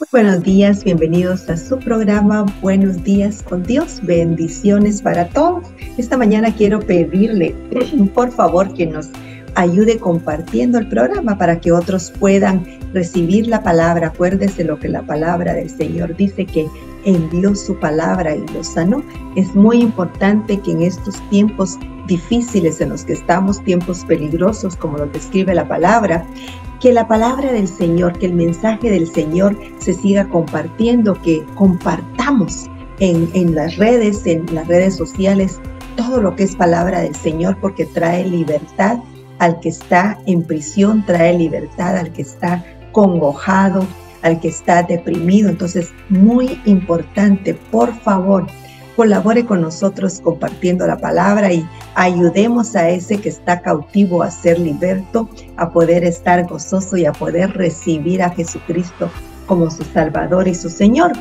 Buenos días, bienvenidos a su programa Buenos Días con Dios. Bendiciones para todos. Esta mañana quiero pedirle, por favor, que nos ayude compartiendo el programa para que otros puedan recibir la palabra. Acuérdese lo que la palabra del Señor dice, que envió su palabra y los sanó. Es muy importante que en estos tiempos difíciles en los que estamos, tiempos peligrosos como lo describe la palabra, que la palabra del Señor, que el mensaje del Señor se siga compartiendo, que compartamos en las redes sociales, todo lo que es palabra del Señor, porque trae libertad al que está en prisión, trae libertad al que está congojado, al que está deprimido. Entonces, muy importante, por favor, colabore con nosotros compartiendo la palabra y ayudemos a ese que está cautivo a ser liberto, a poder estar gozoso y a poder recibir a Jesucristo como su Salvador y su Señor.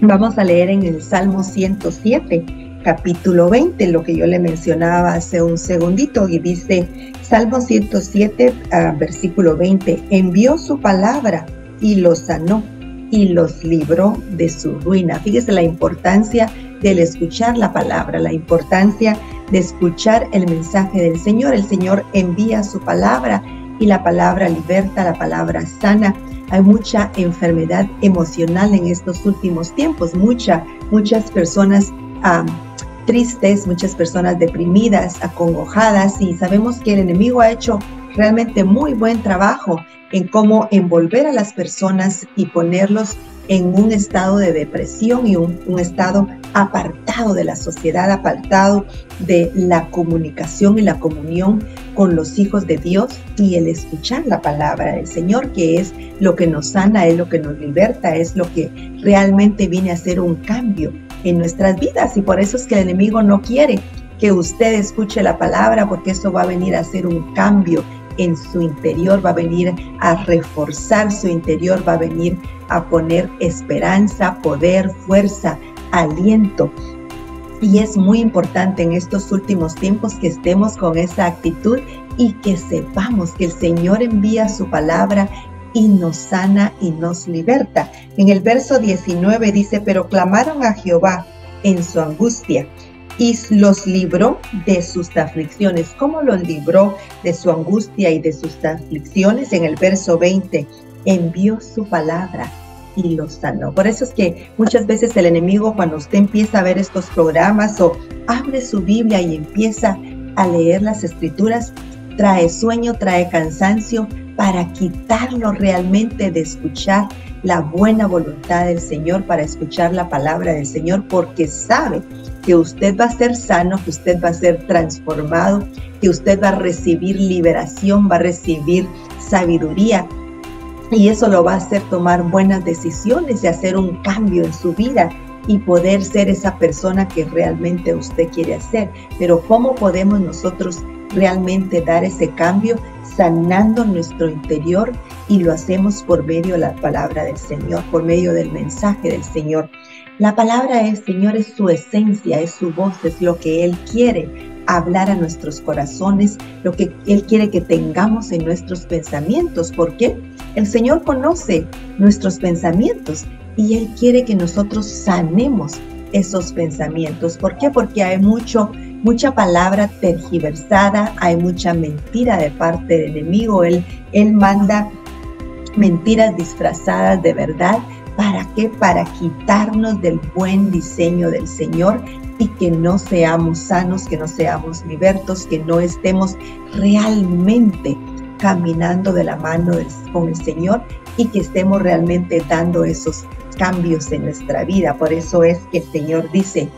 Vamos a leer en el Salmo 107, capítulo 20, lo que yo le mencionaba hace un segundito, y dice Salmo 107, versículo 20, envió su palabra y los sanó y los libró de su ruina. Fíjese la importancia del escuchar la palabra, la importancia de escuchar el mensaje del Señor. El Señor envía su palabra y la palabra liberta, la palabra sana. Hay mucha enfermedad emocional en estos últimos tiempos, muchas personas tristes, muchas personas deprimidas, acongojadas, y sabemos que el enemigo ha hecho realmente muy buen trabajo en cómo envolver a las personas y ponerlos en un estado de depresión y un estado apartado de la sociedad, apartado de la comunicación y la comunión con los hijos de Dios, y el escuchar la palabra del Señor, que es lo que nos sana, es lo que nos liberta, es lo que realmente viene a hacer un cambio en nuestras vidas. Y por eso es que el enemigo no quiere que usted escuche la palabra, porque eso va a venir a hacer un cambio en su interior, va a venir a reforzar su interior, va a venir a poner esperanza, poder, fuerza, aliento. Y es muy importante en estos últimos tiempos que estemos con esa actitud y que sepamos que el Señor envía su palabra y nos sana y nos liberta. En el verso 19 dice, pero clamaron a Jehová en su angustia y los libró de sus aflicciones. ¿Cómo los libró de su angustia y de sus aflicciones? En el verso 20, envió su palabra y los sanó. Por eso es que muchas veces el enemigo, cuando usted empieza a ver estos programas o abre su Biblia y empieza a leer las escrituras, trae sueño, trae cansancio, para quitarlo realmente de escuchar la buena voluntad del Señor, para escuchar la palabra del Señor, porque sabe que usted va a ser sano, que usted va a ser transformado, que usted va a recibir liberación, va a recibir sabiduría, y eso lo va a hacer tomar buenas decisiones y hacer un cambio en su vida y poder ser esa persona que realmente usted quiere hacer. Pero ¿cómo podemos nosotros realmente dar ese cambio? Sanando nuestro interior, y lo hacemos por medio de la palabra del Señor, por medio del mensaje del Señor. La palabra del Señor es su esencia, es su voz, es lo que Él quiere hablar a nuestros corazones, lo que Él quiere que tengamos en nuestros pensamientos. ¿Por qué? El Señor conoce nuestros pensamientos y Él quiere que nosotros sanemos esos pensamientos. ¿Por qué? Porque hay mucha palabra tergiversada, hay mucha mentira de parte del enemigo. Él manda mentiras disfrazadas de verdad. ¿Para qué? Para quitarnos del buen diseño del Señor y que no seamos sanos, que no seamos libertos, que no estemos realmente caminando de la mano con el Señor y que estemos realmente dando esos cambios en nuestra vida. Por eso es que el Señor dice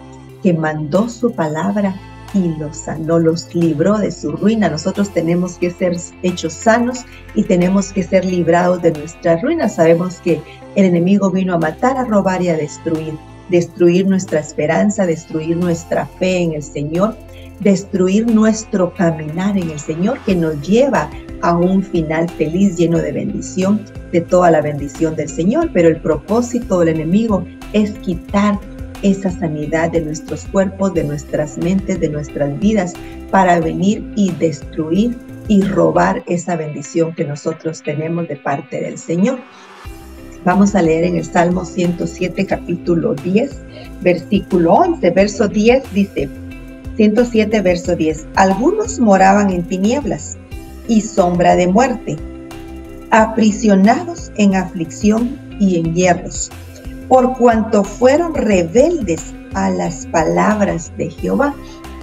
que mandó su palabra y los sanó, los libró de su ruina. Nosotros tenemos que ser hechos sanos y tenemos que ser librados de nuestras ruinas. Sabemos que el enemigo vino a matar, a robar y a destruir nuestra esperanza, destruir nuestra fe en el Señor, destruir nuestro caminar en el Señor, que nos lleva a un final feliz, lleno de bendición, de toda la bendición del Señor. Pero el propósito del enemigo es quitar esa sanidad de nuestros cuerpos, de nuestras mentes, de nuestras vidas, para venir y destruir y robar esa bendición que nosotros tenemos de parte del Señor. Vamos a leer en el Salmo 107, capítulo 10, versículo 11. Verso 10 dice, 107, verso 10. Algunos moraban en tinieblas y sombra de muerte, aprisionados en aflicción y en hierros, por cuanto fueron rebeldes a las palabras de Jehová.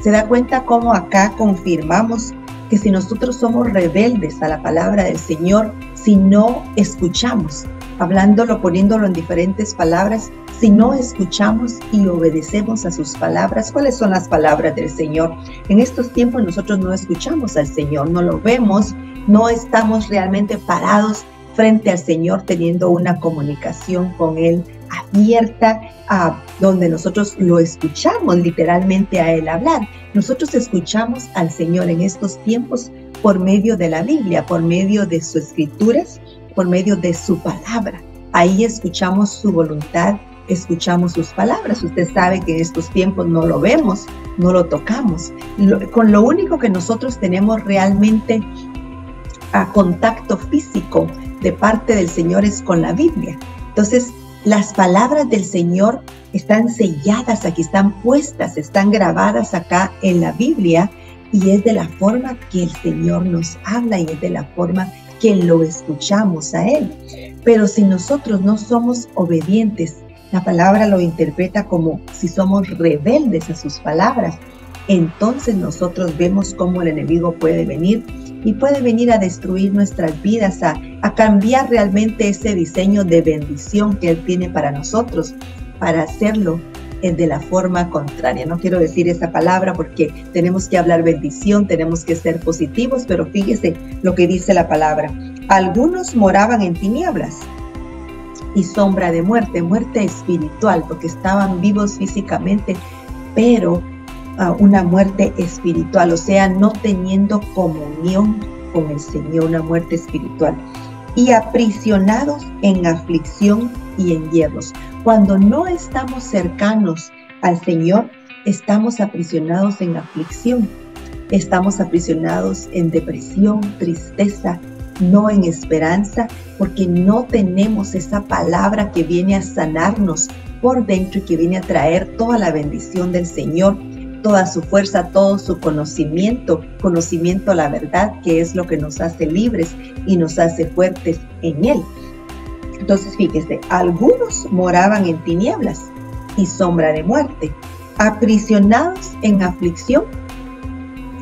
¿Se da cuenta cómo acá confirmamos que si nosotros somos rebeldes a la palabra del Señor, si no escuchamos, hablándolo, poniéndolo en diferentes palabras, si no escuchamos y obedecemos a sus palabras? ¿Cuáles son las palabras del Señor? En estos tiempos nosotros no escuchamos al Señor, no lo vemos, no estamos realmente parados frente al Señor teniendo una comunicación con Él abierta, donde nosotros lo escuchamos literalmente a Él hablar. Nosotros escuchamos al Señor en estos tiempos por medio de la Biblia, por medio de sus escrituras, por medio de su palabra. Ahí escuchamos su voluntad, escuchamos sus palabras. Usted sabe que en estos tiempos no lo vemos, no lo tocamos. Con lo único que nosotros tenemos realmente a contacto físico de parte del Señor es con la Biblia. Entonces, las palabras del Señor están selladas aquí, están puestas, están grabadas acá en la Biblia, y es de la forma que el Señor nos habla y es de la forma que lo escuchamos a Él. Pero si nosotros no somos obedientes, la palabra lo interpreta como si somos rebeldes a sus palabras, entonces nosotros vemos cómo el enemigo puede venir y puede venir a destruir nuestras vidas, a cambiar realmente ese diseño de bendición que Él tiene para nosotros, para hacerlo de la forma contraria. No quiero decir esa palabra porque tenemos que hablar bendición, tenemos que ser positivos, pero fíjese lo que dice la palabra. Algunos moraban en tinieblas y sombra de muerte, muerte espiritual, porque estaban vivos físicamente, pero una muerte espiritual, o sea, no teniendo comunión con el Señor, una muerte espiritual. Y aprisionados en aflicción y en hierros. Cuando no estamos cercanos al Señor, estamos aprisionados en aflicción, estamos aprisionados en depresión, tristeza, no en esperanza, porque no tenemos esa palabra que viene a sanarnos por dentro y que viene a traer toda la bendición del Señor, toda su fuerza, todo su conocimiento a la verdad, que es lo que nos hace libres y nos hace fuertes en Él. Entonces, fíjese, algunos moraban en tinieblas y sombra de muerte, aprisionados en aflicción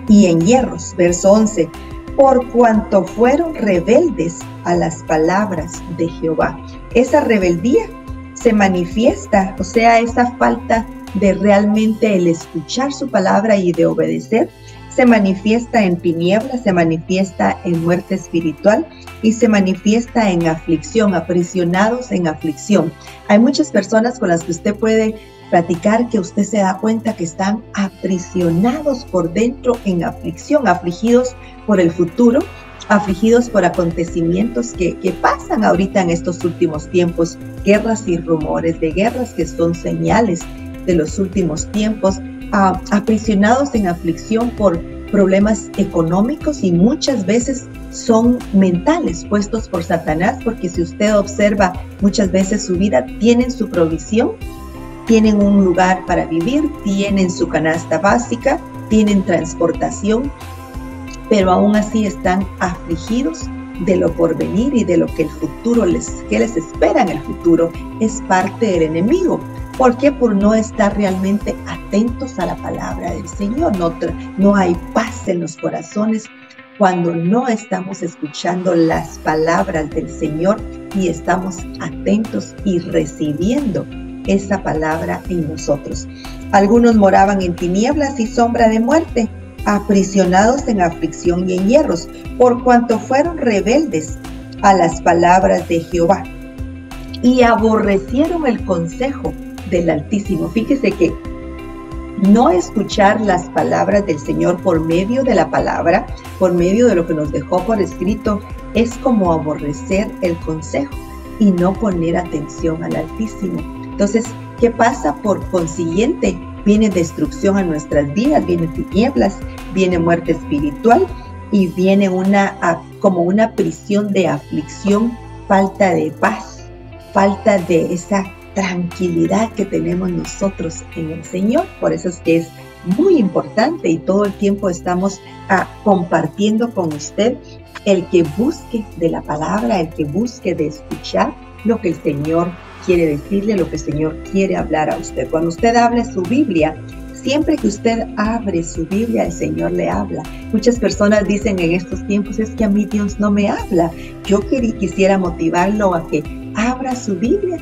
y en hierros. Verso 11, por cuanto fueron rebeldes a las palabras de Jehová. Esa rebeldía se manifiesta, o sea, esa falta de realmente el escuchar su palabra y de obedecer, se manifiesta en tinieblas, se manifiesta en muerte espiritual y se manifiesta en aflicción, aprisionados en aflicción. Hay muchas personas con las que usted puede platicar que usted se da cuenta que están aprisionados por dentro en aflicción, afligidos por el futuro, afligidos por acontecimientos que pasan ahorita en estos últimos tiempos, guerras y rumores de guerras que son señales de los últimos tiempos, aprisionados en aflicción por problemas económicos y muchas veces son mentales, puestos por Satanás, porque si usted observa muchas veces su vida, tienen su provisión, tienen un lugar para vivir, tienen su canasta básica, tienen transportación, pero aún así están afligidos de lo porvenir y de lo que el futuro que les espera en el futuro. Es parte del enemigo. ¿Por qué? Por no estar realmente atentos a la palabra del Señor. No hay paz en los corazones cuando no estamos escuchando las palabras del Señor y estamos atentos y recibiendo esa palabra en nosotros. Algunos moraban en tinieblas y sombra de muerte, aprisionados en aflicción y en hierros, por cuanto fueron rebeldes a las palabras de Jehová y aborrecieron el consejo del Altísimo. Fíjese que no escuchar las palabras del Señor por medio de la palabra, por medio de lo que nos dejó por escrito, es como aborrecer el consejo y no poner atención al Altísimo. Entonces, ¿qué pasa? Por consiguiente, viene destrucción a nuestras vidas, viene tinieblas, viene muerte espiritual y viene como una prisión de aflicción, falta de paz. falta de esa tranquilidad que tenemos nosotros en el Señor. Por eso es que es muy importante y todo el tiempo estamos compartiendo con usted el que busque de la palabra, el que busque de escuchar lo que el Señor quiere decirle, lo que el Señor quiere hablar a usted. Cuando usted hable su Biblia, siempre que usted abre su Biblia, el Señor le habla. Muchas personas dicen en estos tiempos, es que a mí Dios no me habla. Yo quisiera motivarlo a que abra su Biblia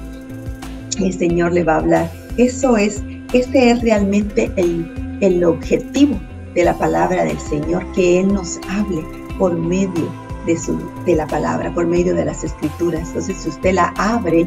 y el Señor le va a hablar. Ese es realmente el objetivo de la palabra del Señor, que Él nos hable por medio de la palabra, por medio de las Escrituras. Entonces, si usted la abre,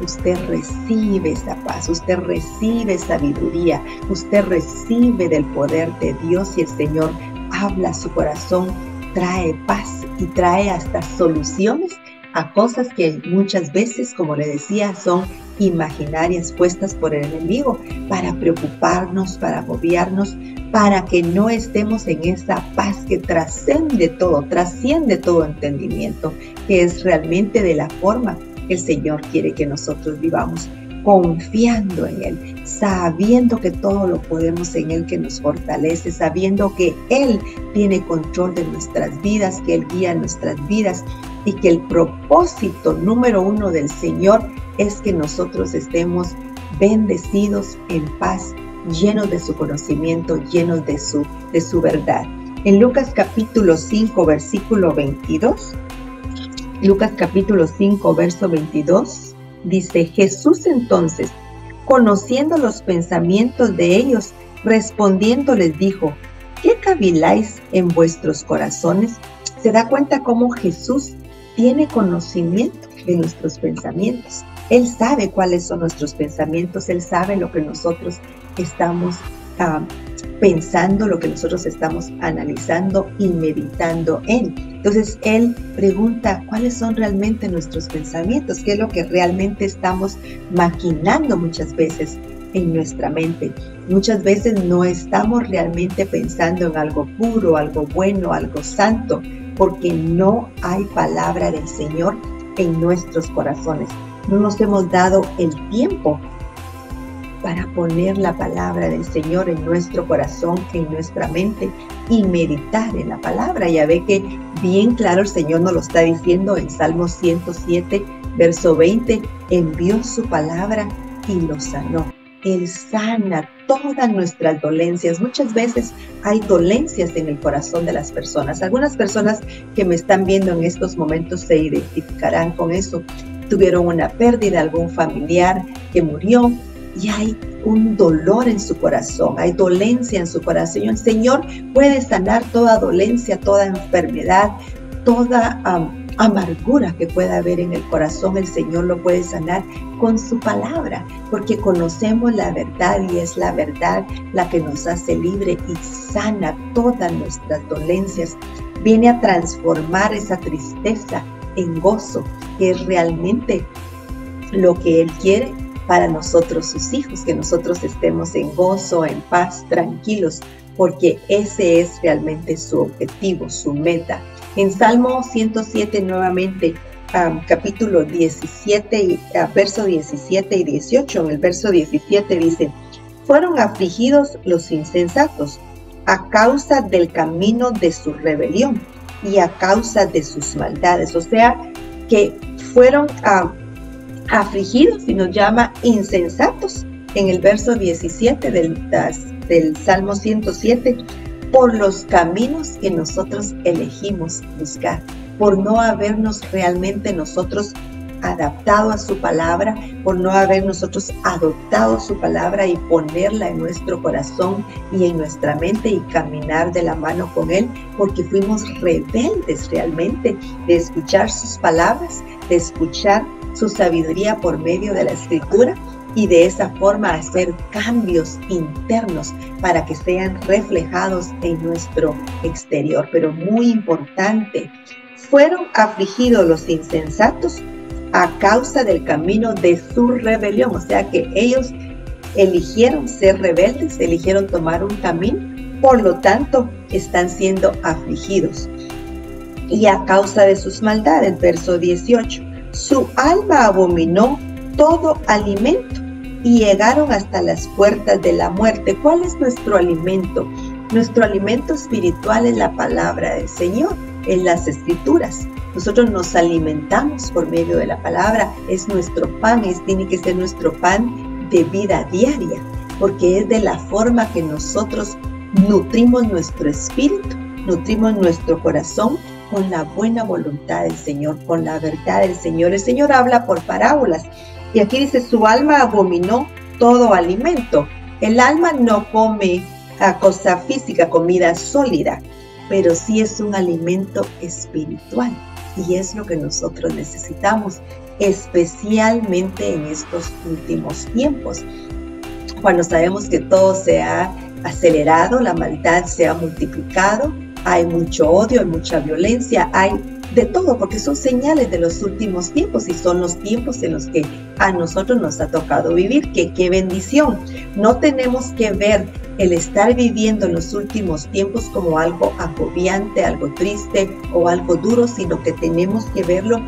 usted recibe esa paz, usted recibe sabiduría, usted recibe del poder de Dios y el Señor habla a su corazón, trae paz y trae hasta soluciones a cosas que muchas veces, como le decía, son imaginarias puestas por el enemigo para preocuparnos, para agobiarnos, para que no estemos en esa paz que trasciende todo entendimiento, que es realmente de la forma que el Señor quiere que nosotros vivamos, confiando en Él, sabiendo que todo lo podemos en Él que nos fortalece, sabiendo que Él tiene control de nuestras vidas, que Él guía nuestras vidas y que el propósito número uno del Señor es que nosotros estemos bendecidos en paz, llenos de su conocimiento, llenos de su verdad. En Lucas capítulo 5, versículo 22, Lucas capítulo 5, verso 22, dice: Jesús entonces, conociendo los pensamientos de ellos, respondiendo les dijo: ¿qué caviláis en vuestros corazones? ¿Se da cuenta cómo Jesús tiene conocimiento de nuestros pensamientos? Él sabe cuáles son nuestros pensamientos, Él sabe lo que nosotros estamos pensando, lo que nosotros estamos analizando y meditando en. Entonces, Él pregunta cuáles son realmente nuestros pensamientos, qué es lo que realmente estamos maquinando muchas veces en nuestra mente. Muchas veces no estamos realmente pensando en algo puro, algo bueno, algo santo, porque no hay palabra del Señor en nuestros corazones. No nos hemos dado el tiempo para poner la palabra del Señor en nuestro corazón, en nuestra mente y meditar en la palabra. Ya ve que bien claro el Señor nos lo está diciendo en Salmo 107, verso 20, envió su palabra y lo sanó. Él sana todas nuestras dolencias. Muchas veces hay dolencias en el corazón de las personas. Algunas personas que me están viendo en estos momentos se identificarán con eso. Tuvieron una pérdida, algún familiar que murió y hay un dolor en su corazón, hay dolencia en su corazón. El Señor puede sanar toda dolencia, toda enfermedad, toda amargura que pueda haber en el corazón. El Señor lo puede sanar con su palabra, porque conocemos la verdad y es la verdad la que nos hace libre y sana todas nuestras dolencias. Viene a transformar esa tristeza en gozo, que es realmente lo que Él quiere para nosotros, sus hijos, que nosotros estemos en gozo, en paz, tranquilos, porque ese es realmente su objetivo, su meta. En Salmo 107 nuevamente, capítulo 17, verso 17 y 18, en el verso 17 dice: fueron afligidos los insensatos a causa del camino de su rebelión y a causa de sus maldades. O sea, que fueron afligidos, y nos llama insensatos en el verso 17 del Salmo 107, por los caminos que nosotros elegimos buscar, por no habernos realmente nosotros adaptado a su palabra, por no haber nosotros adoptado su palabra y ponerla en nuestro corazón y en nuestra mente y caminar de la mano con Él, porque fuimos rebeldes realmente de escuchar sus palabras, de escuchar su sabiduría por medio de la Escritura y de esa forma hacer cambios internos para que sean reflejados en nuestro exterior. Pero muy importante, fueron afligidos los insensatos a causa del camino de su rebelión. O sea que ellos eligieron ser rebeldes, eligieron tomar un camino, por lo tanto están siendo afligidos. Y a causa de sus maldades, verso 18, su alma abominó todo alimento y llegaron hasta las puertas de la muerte. ¿Cuál es nuestro alimento? Nuestro alimento espiritual es la palabra del Señor, en las Escrituras. Nosotros nos alimentamos por medio de la palabra, es nuestro pan, tiene que ser nuestro pan de vida diaria, porque es de la forma que nosotros nutrimos nuestro espíritu, nutrimos nuestro corazón con la buena voluntad del Señor, con la verdad del Señor. El Señor habla por parábolas y aquí dice, su alma abominó todo alimento. El alma no come a cosa física, comida sólida, pero sí es un alimento espiritual y es lo que nosotros necesitamos, especialmente en estos últimos tiempos, cuando sabemos que todo se ha acelerado, la maldad se ha multiplicado, hay mucho odio, hay mucha violencia, hay de todo, porque son señales de los últimos tiempos y son los tiempos en los que a nosotros nos ha tocado vivir. ¡Qué bendición! No tenemos que ver el estar viviendo en los últimos tiempos como algo agobiante, algo triste o algo duro, sino que tenemos que verlo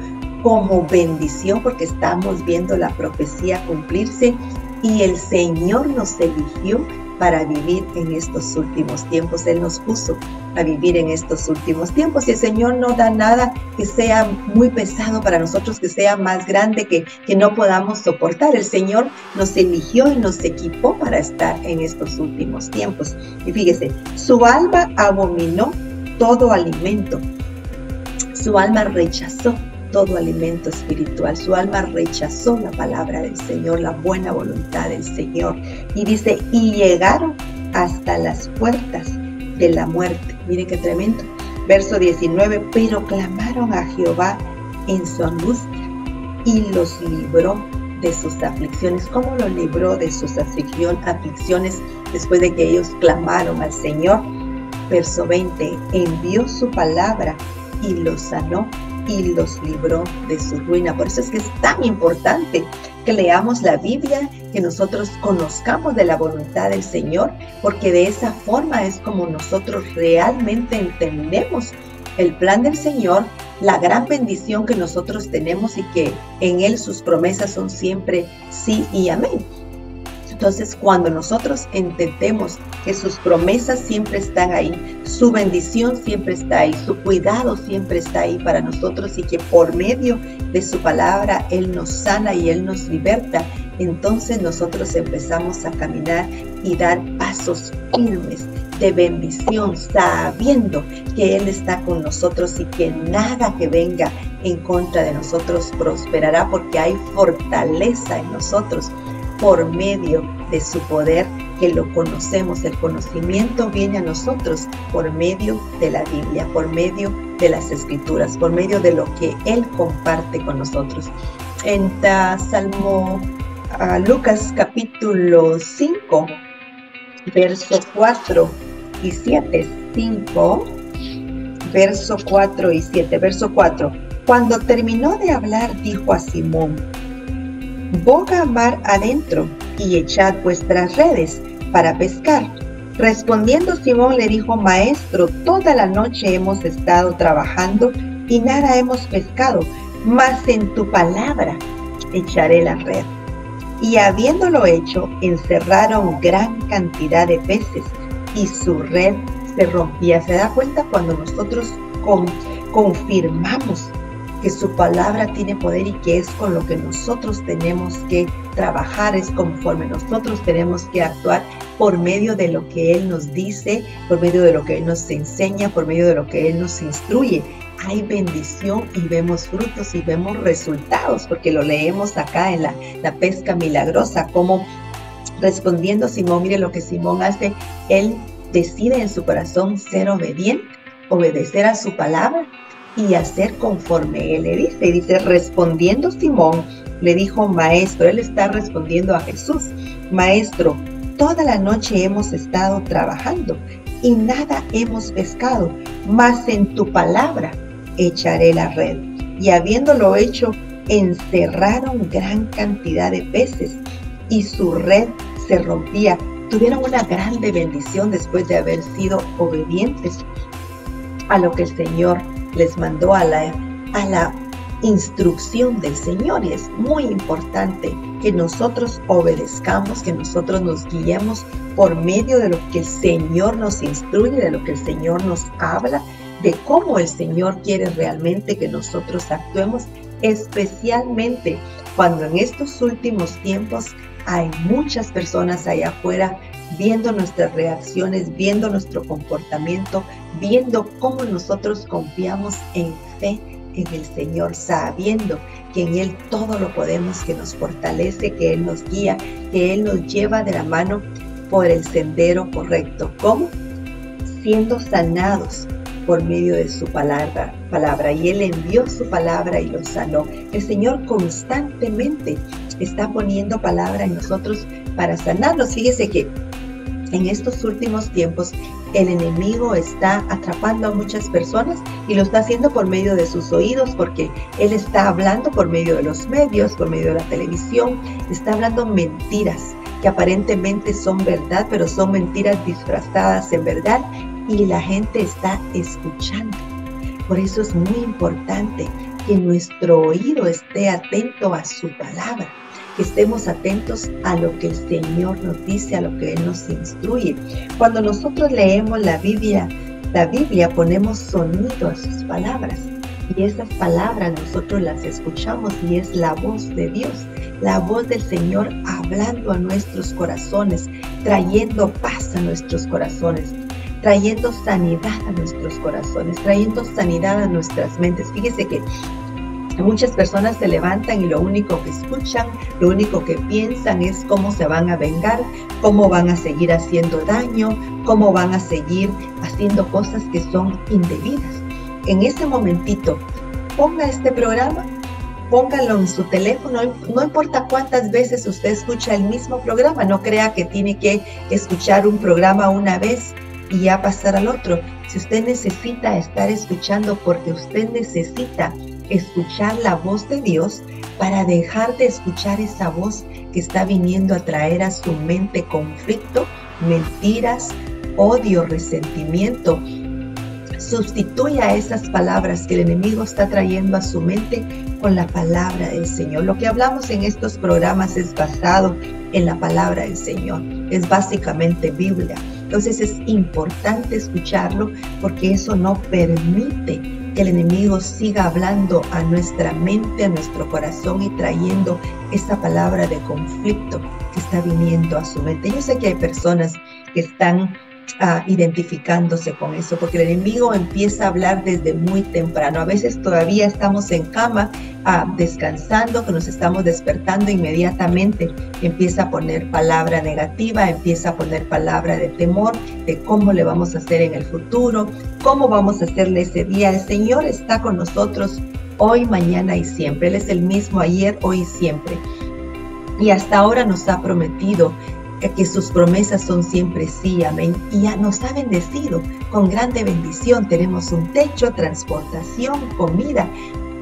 como bendición, porque estamos viendo la profecía cumplirse y el Señor nos eligió para vivir en estos últimos tiempos. Él nos puso a vivir en estos últimos tiempos y el Señor no da nada que sea muy pesado para nosotros, que sea más grande, que no podamos soportar. El Señor nos eligió y nos equipó para estar en estos últimos tiempos. Y fíjese, su alma abominó todo alimento. Su alma rechazó todo alimento espiritual. Su alma rechazó la palabra del Señor, la buena voluntad del Señor. Y dice, y llegaron hasta las puertas de la muerte. Miren qué tremendo. Verso 19, pero clamaron a Jehová en su angustia y los libró de sus aflicciones. ¿Cómo los libró de sus aflicciones después de que ellos clamaron al Señor? Verso 20, envió su palabra y los sanó y los libró de su ruina. Por eso es que es tan importante que leamos la Biblia, que nosotros conozcamos de la voluntad del Señor, porque de esa forma es como nosotros realmente entendemos el plan del Señor, la gran bendición que nosotros tenemos y que en Él sus promesas son siempre sí y amén. Entonces, cuando nosotros entendemos que sus promesas siempre están ahí, su bendición siempre está ahí, su cuidado siempre está ahí para nosotros y que por medio de su palabra Él nos sana y Él nos liberta, entonces nosotros empezamos a caminar y dar pasos firmes de bendición, sabiendo que Él está con nosotros y que nada que venga en contra de nosotros prosperará, porque hay fortaleza en nosotros por medio de su poder, que lo conocemos. El conocimiento viene a nosotros por medio de la Biblia, por medio de las Escrituras, por medio de lo que Él comparte con nosotros. En Lucas capítulo 5, verso 4 y 7, 5, verso 4 y 7, verso 4. Cuando terminó de hablar, dijo a Simón, boga mar adentro y echad vuestras redes para pescar. Respondiendo Simón le dijo, Maestro, toda la noche hemos estado trabajando y nada hemos pescado, mas en tu palabra echaré la red. Y habiéndolo hecho, encerraron gran cantidad de peces y su red se rompía. ¿Se da cuenta? Cuando nosotros confirmamos que su palabra tiene poder y que es con lo que nosotros tenemos que trabajar, es conforme nosotros tenemos que actuar, por medio de lo que Él nos dice, por medio de lo que Él nos enseña, por medio de lo que Él nos instruye. Hay bendición y vemos frutos y vemos resultados, porque lo leemos acá en la pesca milagrosa, como respondiendo Simón, mire lo que Simón hace, él decide en su corazón ser obediente, obedecer a su palabra y hacer conforme Él le dice. Y dice, respondiendo Simón, le dijo, Maestro, él está respondiendo a Jesús, Maestro, toda la noche hemos estado trabajando y nada hemos pescado, mas en tu palabra echaré la red. Y habiéndolo hecho, encerraron gran cantidad de peces y su red se rompía. Tuvieron una grande bendición después de haber sido obedientes a lo que el Señor les mandó, a la instrucción del Señor, y es muy importante que nosotros obedezcamos, que nosotros nos guiemos por medio de lo que el Señor nos instruye, de lo que el Señor nos habla, de cómo el Señor quiere realmente que nosotros actuemos, especialmente cuando en estos últimos tiempos hay muchas personas allá afuera viendo nuestras reacciones, viendo nuestro comportamiento, viendo cómo nosotros confiamos en fe en el Señor, sabiendo que en Él todo lo podemos, que nos fortalece, que Él nos guía, que Él nos lleva de la mano por el sendero correcto. ¿Cómo? Siendo sanados por medio de su palabra. Y Él envió su palabra y los sanó. El Señor constantemente está poniendo palabra en nosotros para sanarnos. Fíjese que en estos últimos tiempos el enemigo está atrapando a muchas personas y lo está haciendo por medio de sus oídos, porque él está hablando por medio de los medios, por medio de la televisión, está hablando mentiras que aparentemente son verdad, pero son mentiras disfrazadas en verdad, y la gente está escuchando. Por eso es muy importante que nuestro oído esté atento a su palabra, que estemos atentos a lo que el Señor nos dice, a lo que Él nos instruye. Cuando nosotros leemos la Biblia ponemos sonido a sus palabras, y esas palabras nosotros las escuchamos, y es la voz de Dios, la voz del Señor hablando a nuestros corazones, trayendo paz a nuestros corazones, trayendo sanidad a nuestros corazones, trayendo sanidad a nuestras mentes. Fíjese que muchas personas se levantan y lo único que escuchan, lo único que piensan es cómo se van a vengar, cómo van a seguir haciendo daño, cómo van a seguir haciendo cosas que son indebidas. En ese momentito, ponga este programa, póngalo en su teléfono, no importa cuántas veces usted escucha el mismo programa, no crea que tiene que escuchar un programa una vez y ya pasar al otro. Si usted necesita estar escuchando, porque usted necesita escuchar la voz de Dios para dejar de escuchar esa voz que está viniendo a traer a su mente conflicto, mentiras, odio, resentimiento. Sustituya esas palabras que el enemigo está trayendo a su mente con la palabra del Señor. Lo que hablamos en estos programas es basado en la palabra del Señor, es básicamente Biblia. Entonces es importante escucharlo, porque eso no permite que el enemigo siga hablando a nuestra mente, a nuestro corazón, y trayendo esa palabra de conflicto que está viniendo a su mente. Yo sé que hay personas que están identificándose con eso, porque el enemigo empieza a hablar desde muy temprano. A veces todavía estamos en cama descansando, que nos estamos despertando, inmediatamente empieza a poner palabra negativa, empieza a poner palabra de temor, de cómo le vamos a hacer en el futuro, cómo vamos a hacerle ese día. El Señor está con nosotros hoy, mañana y siempre. Él es el mismo ayer, hoy y siempre. Y hasta ahora nos ha prometido que sus promesas son siempre sí, amén. Y ya nos ha bendecido con grande bendición. Tenemos un techo, transportación, comida,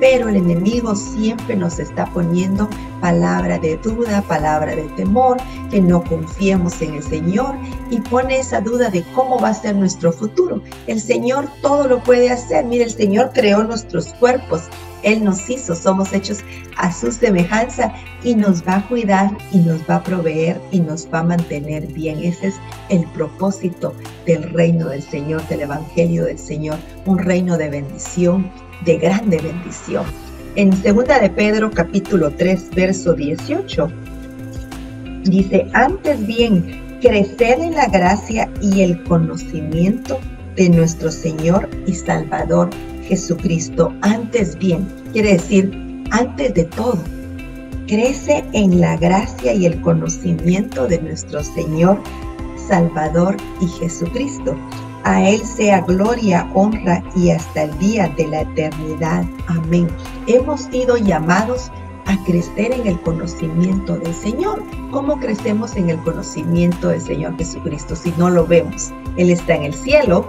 pero el enemigo siempre nos está poniendo palabra de duda, palabra de temor, que no confiemos en el Señor, y pone esa duda de cómo va a ser nuestro futuro. El Señor todo lo puede hacer. Mire, el Señor creó nuestros cuerpos, Él nos hizo, somos hechos a su semejanza, y nos va a cuidar y nos va a proveer y nos va a mantener bien. Ese es el propósito del reino del Señor, del evangelio del Señor, un reino de bendición, de grande bendición. En 2 de Pedro capítulo 3 verso 18 dice: antes bien, crecer en la gracia y el conocimiento de nuestro Señor y Salvador Jesucristo. Antes bien, quiere decir antes de todo. Crece en la gracia y el conocimiento de nuestro Señor, Salvador y Jesucristo. A Él sea gloria, honra y hasta el día de la eternidad. Amén. Hemos sido llamados a crecer en el conocimiento del Señor. ¿Cómo crecemos en el conocimiento del Señor Jesucristo si no lo vemos? Él está en el cielo.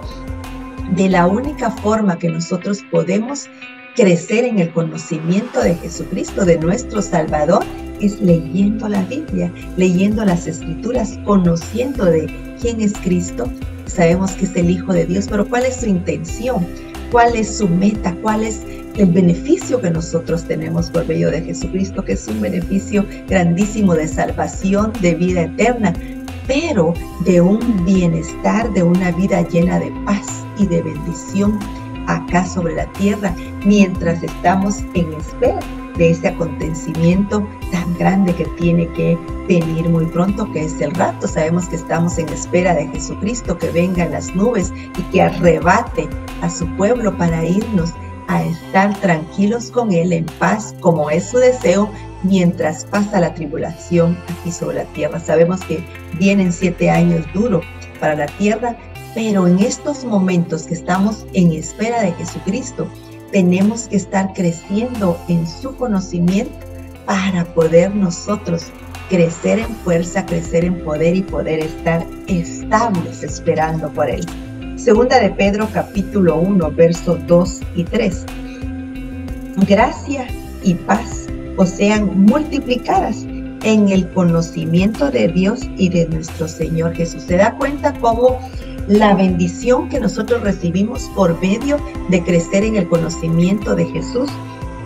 De la única forma que nosotros podemos crecer en el conocimiento de Jesucristo, de nuestro Salvador, es leyendo la Biblia, leyendo las Escrituras, conociendo de quién es Cristo. Sabemos que es el Hijo de Dios, pero ¿cuál es su intención? cuál es su meta, cuál es el beneficio que nosotros tenemos por medio de Jesucristo, que es un beneficio grandísimo de salvación, de vida eterna, pero de un bienestar, de una vida llena de paz y de bendición acá sobre la tierra, mientras estamos en espera de ese acontecimiento tan grande que tiene que venir muy pronto, que es el rapto. Sabemos que estamos en espera de Jesucristo, que venga en las nubes y que arrebate a su pueblo para irnos a estar tranquilos con Él en paz, como es su deseo, mientras pasa la tribulación aquí sobre la tierra. Sabemos que vienen 7 años duros para la tierra, pero en estos momentos que estamos en espera de Jesucristo, tenemos que estar creciendo en su conocimiento para poder nosotros crecer en fuerza, crecer en poder y poder estar estables esperando por Él. Segunda de Pedro capítulo 1, versos 2 y 3. Gracia y paz os sean multiplicadas en el conocimiento de Dios y de nuestro Señor Jesús. ¿Se da cuenta cómo la bendición que nosotros recibimos por medio de crecer en el conocimiento de Jesús,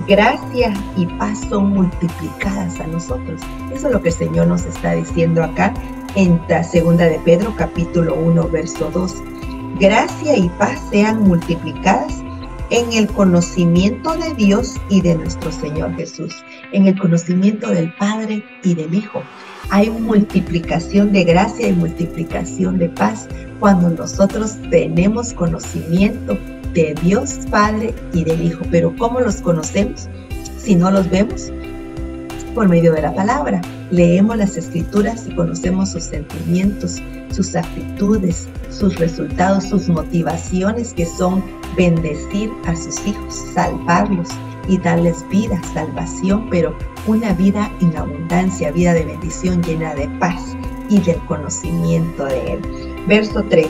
gracia y paz son multiplicadas a nosotros? Eso es lo que el Señor nos está diciendo acá en Segunda de Pedro capítulo 1 verso 2. Gracia y paz sean multiplicadas en el conocimiento de Dios y de nuestro Señor Jesús, en el conocimiento del Padre y del Hijo. Hay multiplicación de gracia y multiplicación de paz cuando nosotros tenemos conocimiento de Dios Padre y del Hijo. Pero ¿cómo los conocemos si no los vemos? Por medio de la palabra. Leemos las Escrituras y conocemos sus sentimientos, sus actitudes, sus resultados, sus motivaciones, que son bendecir a sus hijos, salvarlos y darles vida, salvación, pero una vida en abundancia, vida de bendición llena de paz y del conocimiento de Él. Verso 3.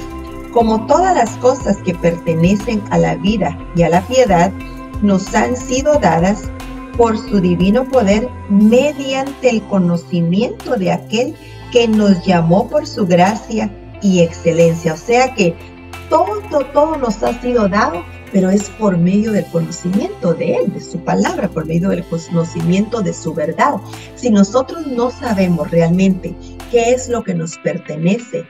Como todas las cosas que pertenecen a la vida y a la piedad nos han sido dadas por su divino poder mediante el conocimiento de aquel que nos llamó por su gracia y excelencia. O sea que todo nos ha sido dado, pero es por medio del conocimiento de Él, de su palabra, por medio del conocimiento de su verdad. Si nosotros no sabemos realmente qué es lo que nos pertenece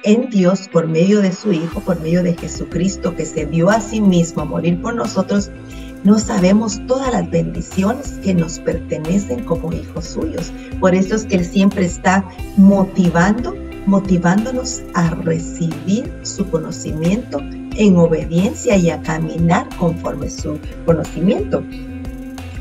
en Dios por medio de su Hijo, por medio de Jesucristo, que se dio a sí mismo a morir por nosotros, no sabemos todas las bendiciones que nos pertenecen como hijos suyos. Por eso es que Él siempre está motivándonos a recibir su conocimiento en obediencia y a caminar conforme su conocimiento.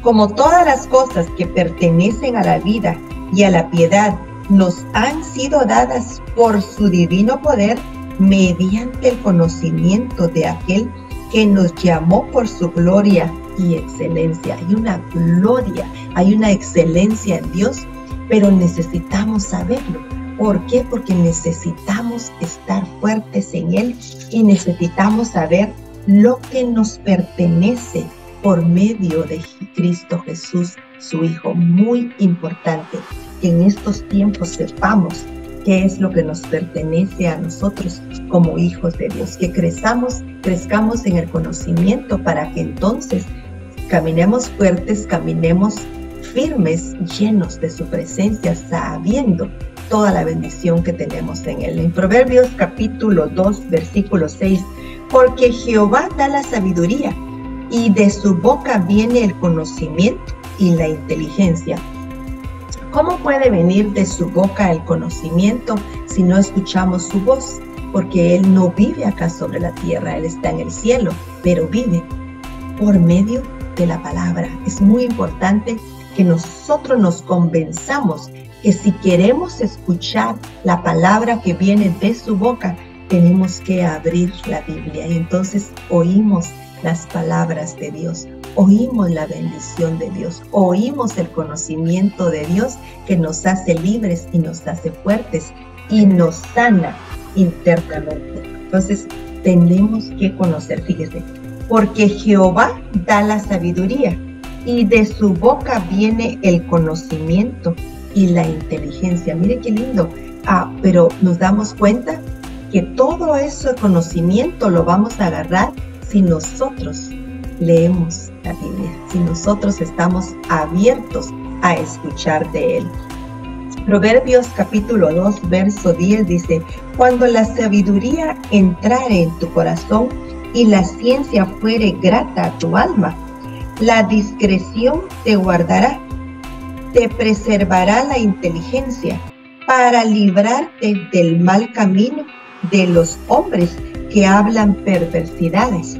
Como todas las cosas que pertenecen a la vida y a la piedad nos han sido dadas por su divino poder mediante el conocimiento de aquel que nos llamó por su gloria y excelencia. Hay una gloria, hay una excelencia en Dios, pero necesitamos saberlo. ¿Por qué? Porque necesitamos estar fuertes en Él y necesitamos saber lo que nos pertenece por medio de Cristo Jesús, su Hijo. Muy importante que en estos tiempos sepamos qué es lo que nos pertenece a nosotros como hijos de Dios, que crezcamos en el conocimiento para que entonces caminemos fuertes, caminemos firmes, llenos de su presencia, sabiendo toda la bendición que tenemos en Él. En Proverbios capítulo 2, versículo 6, porque Jehová da la sabiduría y de su boca viene el conocimiento y la inteligencia. ¿Cómo puede venir de su boca el conocimiento si no escuchamos su voz? Porque Él no vive acá sobre la tierra, Él está en el cielo, pero vive por medio de la palabra. Es muy importante que nosotros nos convenzamos que si queremos escuchar la palabra que viene de su boca, tenemos que abrir la Biblia y entonces oímos las palabras de Dios, oímos la bendición de Dios, oímos el conocimiento de Dios que nos hace libres y nos hace fuertes y nos sana internamente. Entonces tenemos que conocer, fíjese, porque Jehová da la sabiduría y de su boca viene el conocimiento y la inteligencia. Mire qué lindo. Pero nos damos cuenta que todo ese conocimiento lo vamos a agarrar si nosotros leemos la Biblia, si nosotros estamos abiertos a escuchar de Él. Proverbios capítulo 2, verso 10 dice: cuando la sabiduría entrare en tu corazón y la ciencia fuere grata a tu alma, la discreción te guardará, te preservará la inteligencia para librarte del mal camino de los hombres que hablan perversidades,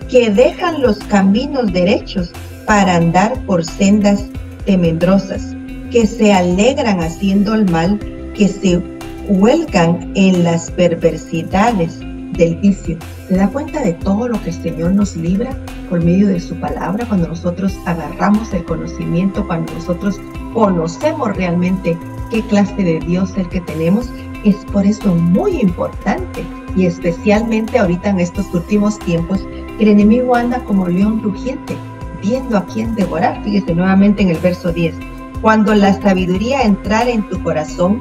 que dejan los caminos derechos para andar por sendas tenebrosas, que se alegran haciendo el mal, que se huelgan en las perversidades del vicio. ¿Se da cuenta de todo lo que el Señor nos libra por medio de su palabra? Cuando nosotros agarramos el conocimiento, cuando nosotros conocemos realmente qué clase de Dios es el que tenemos, es por eso muy importante, y especialmente ahorita en estos últimos tiempos, el enemigo anda como león rugiente, viendo a quién devorar. Fíjese nuevamente en el verso 10. Cuando la sabiduría entrare en tu corazón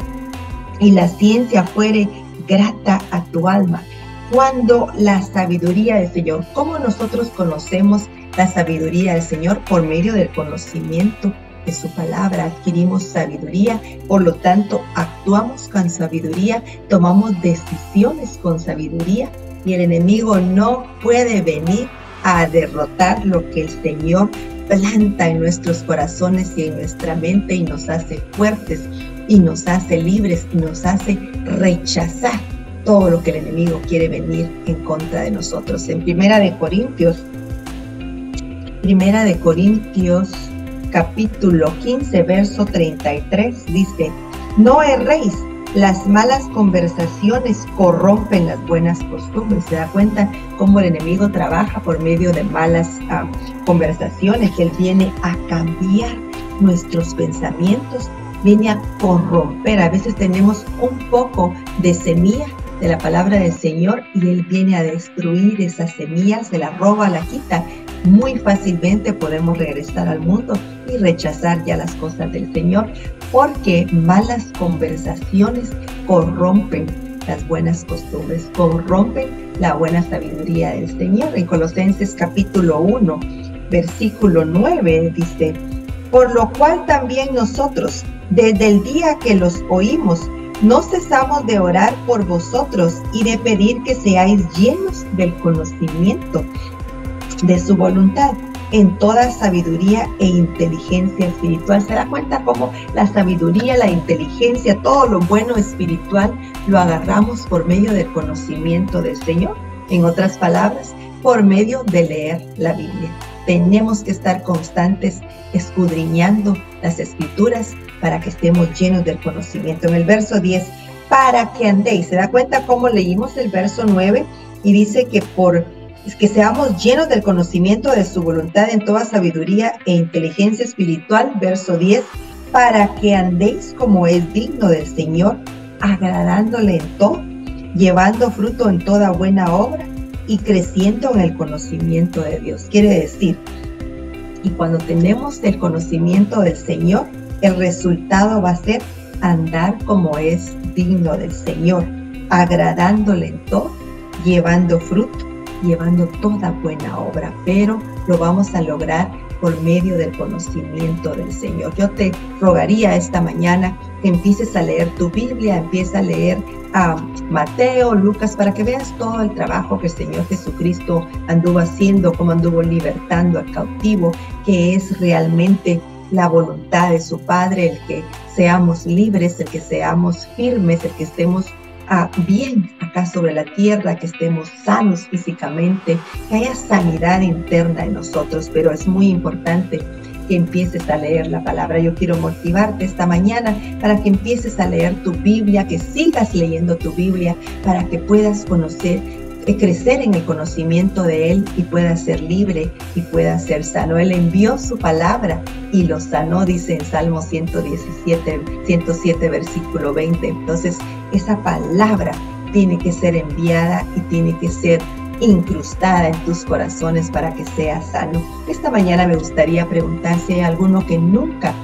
y la ciencia fuere grata a tu alma. Cuando la sabiduría del Señor, ¿cómo nosotros conocemos la sabiduría del Señor? Por medio del conocimiento de su palabra. Adquirimos sabiduría, por lo tanto actuamos con sabiduría, tomamos decisiones con sabiduría, y el enemigo no puede venir a derrotar lo que el Señor planta en nuestros corazones y en nuestra mente, y nos hace fuertes, y nos hace libres, y nos hace rechazar todo lo que el enemigo quiere venir en contra de nosotros. En Primera de Corintios capítulo 15, verso 33 dice: no erréis, las malas conversaciones corrompen las buenas costumbres. ¿Se da cuenta cómo el enemigo trabaja por medio de malas conversaciones? Él viene a cambiar nuestros pensamientos, viene a corromper. A veces tenemos un poco de semilla de la palabra del Señor y Él viene a destruir esas semillas, se la roba, la quita. Muy fácilmente podemos regresar al mundo y rechazar ya las cosas del Señor, porque malas conversaciones corrompen las buenas costumbres, corrompen la buena sabiduría del Señor. En Colosenses capítulo 1, versículo 9 dice: por lo cual también nosotros, desde el día que los oímos, no cesamos de orar por vosotros y de pedir que seáis llenos del conocimiento de su voluntad, en toda sabiduría e inteligencia espiritual. ¿Se da cuenta cómo la sabiduría, la inteligencia, todo lo bueno espiritual lo agarramos por medio del conocimiento del Señor? En otras palabras, por medio de leer la Biblia. Tenemos que estar constantes escudriñando las Escrituras para que estemos llenos del conocimiento. En el verso 10, para que andéis. ¿Se da cuenta cómo leímos el verso 9? Y dice que seamos llenos del conocimiento de su voluntad en toda sabiduría e inteligencia espiritual. Verso 10, para que andéis como es digno del Señor, agradándole en todo, llevando fruto en toda buena obra y creciendo en el conocimiento de Dios. Quiere decir, y cuando tenemos el conocimiento del Señor, el resultado va a ser andar como es digno del Señor, agradándole en todo, llevando fruto, llevando toda buena obra, pero lo vamos a lograr por medio del conocimiento del Señor. Yo te rogaría esta mañana que empieces a leer tu Biblia, empieza a leer a Mateo, Lucas, para que veas todo el trabajo que el Señor Jesucristo anduvo haciendo, cómo anduvo libertando al cautivo, que es realmente la voluntad de su Padre, el que seamos libres, el que seamos firmes, el que estemos bien acá sobre la tierra, que estemos sanos físicamente, que haya sanidad interna en nosotros. Pero es muy importante que empieces a leer la palabra. Yo quiero motivarte esta mañana para que empieces a leer tu Biblia, que sigas leyendo tu Biblia, para que puedas conocer, crecer en el conocimiento de Él y puedas ser libre y puedas ser sano. Él envió su palabra y lo sanó, dice en Salmo 107, versículo 20. Entonces, esa palabra tiene que ser enviada y tiene que ser incrustada en tus corazones para que seas sano. Esta mañana me gustaría preguntar si hay alguno que nunca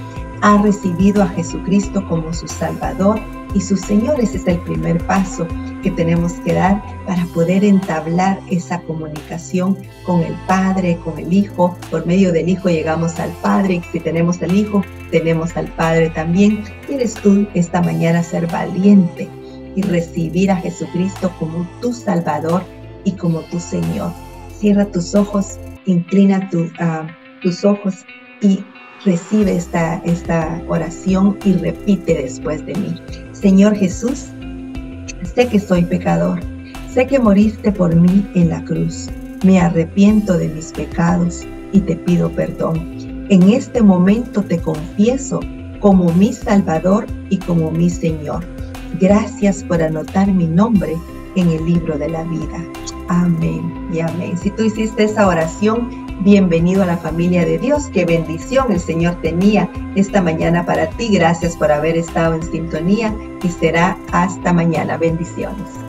ha recibido a Jesucristo como su Salvador y su Señor. Ese es el primer paso. que tenemos que dar para poder entablar esa comunicación con el Padre, con el Hijo. Por medio del Hijo llegamos al Padre, y si tenemos al Hijo, tenemos al Padre también. ¿Quieres tú esta mañana ser valiente y recibir a Jesucristo como tu Salvador y como tu Señor? Cierra tus ojos, inclina tus ojos y recibe esta oración y repite después de mí. Señor Jesús, sé que soy pecador, sé que moriste por mí en la cruz. Me arrepiento de mis pecados y te pido perdón. En este momento te confieso como mi Salvador y como mi Señor. Gracias por anotar mi nombre en el libro de la vida. Amén y amén. Si tú hiciste esa oración, bienvenido a la familia de Dios. Qué bendición el Señor tenía esta mañana para ti. Gracias por haber estado en sintonía y será hasta mañana. Bendiciones.